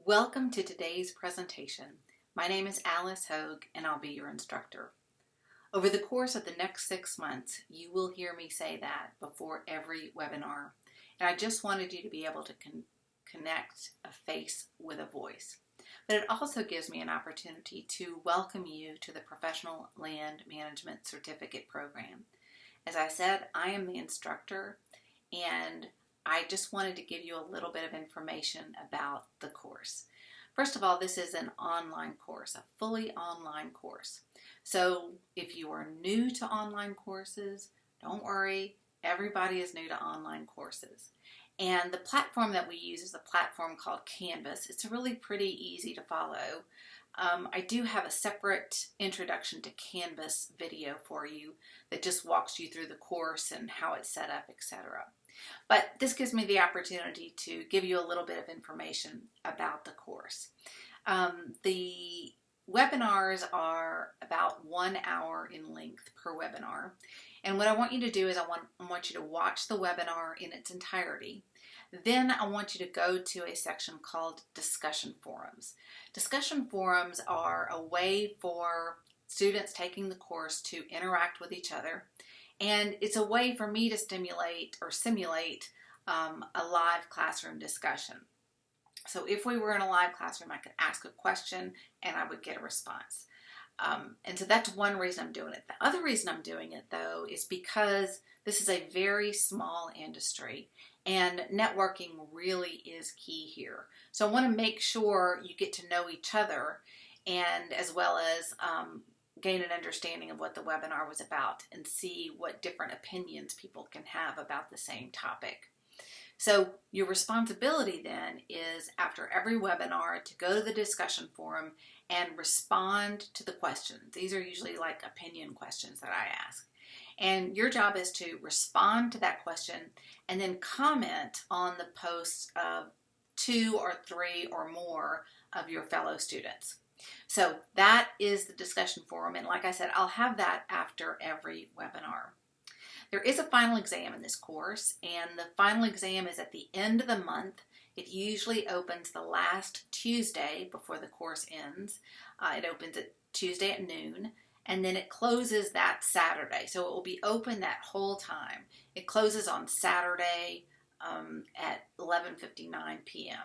Welcome to today's presentation. My name is Alice Hogue and I'll be your instructor. Over the course of the next 6 months, you will hear me say that before every webinar. And I just wanted you to be able to connect a face with a voice. But it also gives me an opportunity to welcome you to the Professional Land Management Certificate Program. As I said, I am the instructor, and I just wanted to give you a little bit of information about the course. First of all, this is an online course, a fully online course. So if you are new to online courses, don't worry, everybody is new to online courses. And the platform that we use is a platform called Canvas. It's really pretty easy to follow. I do have a separate introduction to Canvas video for you that just walks you through the course and how it's set up, etc. But this gives me the opportunity to give you a little bit of information about the course. The webinars are about 1 hour in length per webinar. And what I want you to do is I want you to watch the webinar in its entirety. Then I want you to go to a section called Discussion Forums. Discussion forums are a way for students taking the course to interact with each other. And it's a way for me to simulate a live classroom discussion. So if we were in a live classroom, I could ask a question and I would get a response. And so that's one reason I'm doing it. The other reason I'm doing it, though, is because this is a very small industry and networking really is key here. So I want to make sure you get to know each other, and as well as gain an understanding of what the webinar was about and see what different opinions people can have about the same topic. So your responsibility then is, after every webinar, to go to the discussion forum and respond to the questions. These are usually like opinion questions that I ask. And your job is to respond to that question and then comment on the posts of 2 or 3 or more of your fellow students. So that is the discussion forum, and like I said, I'll have that after every webinar. There is a final exam in this course, and the final exam is at the end of the month. It usually opens the last Tuesday before the course ends. It opens at Tuesday at noon, and then it closes that Saturday. So it will be open that whole time. It closes on Saturday at 11:59 p.m.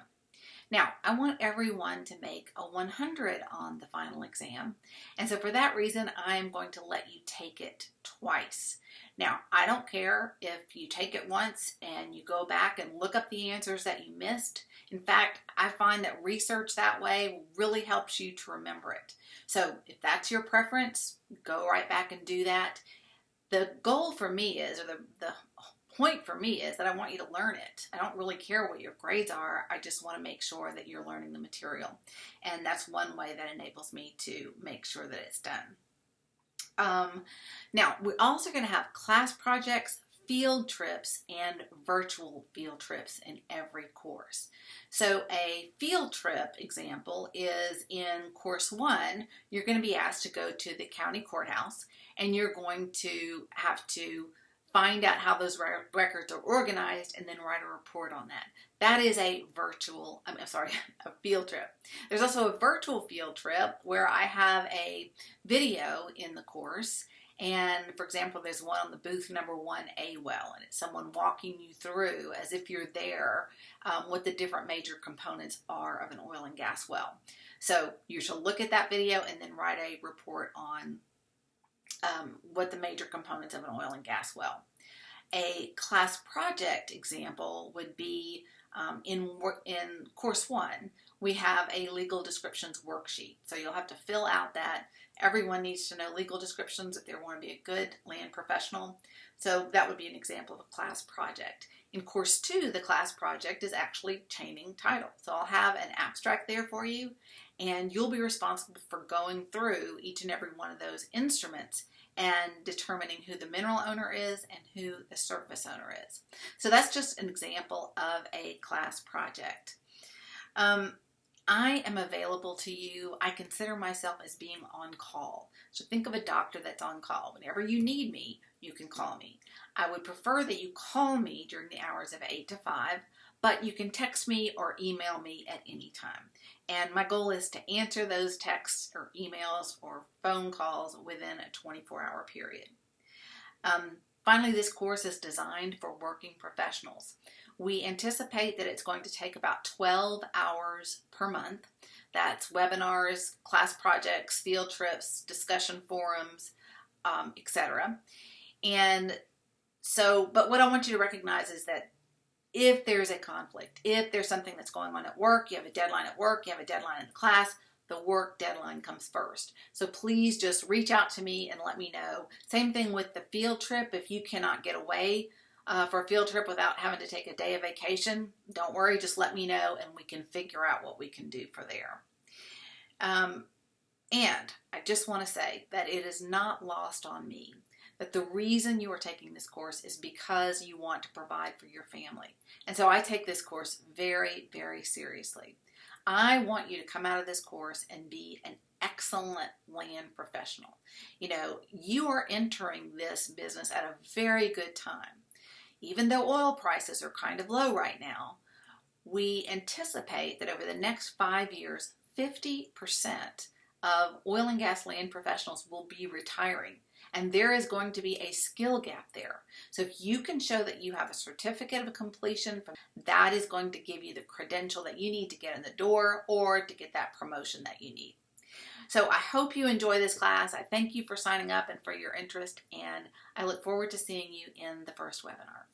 Now, I want everyone to make a 100 on the final exam, and so for that reason, I'm going to let you take it twice. Now, I don't care if you take it once and you go back and look up the answers that you missed. In fact, I find that research that way really helps you to remember it. So if that's your preference, go right back and do that. The goal for me is, or the point for me is, that I want you to learn it. I don't really care what your grades are. I just want to make sure that you're learning the material. And that's one way that enables me to make sure that it's done. Now, we're also going to have class projects, field trips, and virtual field trips in every course. So a field trip example is in course 1, you're going to be asked to go to the county courthouse, and you're going to have to find out how those records are organized and then write a report on that. That is a field trip. There's also a virtual field trip where I have a video in the course. And for example, there's one on the booth number 1A well, and it's someone walking you through, as if you're there, what the different major components are of an oil and gas well. So you should look at that video and then write a report on what the major components of an oil and gas well. A class project example would be in course 1, we have a legal descriptions worksheet. So you'll have to fill out that. Everyone needs to know legal descriptions if they want to be a good land professional. So that would be an example of a class project. In course 2, the class project is actually chaining title. So I'll have an abstract there for you, and you'll be responsible for going through each and every one of those instruments and determining who the mineral owner is and who the surface owner is. So that's just an example of a class project. I am available to you. I consider myself as being on call. So think of a doctor that's on call. Whenever you need me, you can call me. I would prefer that you call me during the hours of 8 to 5, but you can text me or email me at any time. And my goal is to answer those texts or emails or phone calls within a 24-hour period. Finally, this course is designed for working professionals. We anticipate that it's going to take about 12 hours per month. That's webinars, class projects, field trips, discussion forums, etc. And so, but what I want you to recognize is that if there's a conflict, if there's something that's going on at work, you have a deadline at work, you have a deadline in the class, the work deadline comes first. So please just reach out to me and let me know. Same thing with the field trip. If you cannot get away for a field trip without having to take a day of vacation, don't worry, just let me know and we can figure out what we can do for there. And I just want to say that it is not lost on me that the reason you are taking this course is because you want to provide for your family. And so I take this course very, very seriously. I want you to come out of this course and be an excellent land professional. You know, you are entering this business at a very good time. Even though oil prices are kind of low right now, we anticipate that over the next 5 years, 50% of oil and gas land professionals will be retiring. And there is going to be a skill gap there. So if you can show that you have a certificate of completion, that is going to give you the credential that you need to get in the door or to get that promotion that you need. So I hope you enjoy this class. I thank you for signing up and for your interest, and I look forward to seeing you in the first webinar.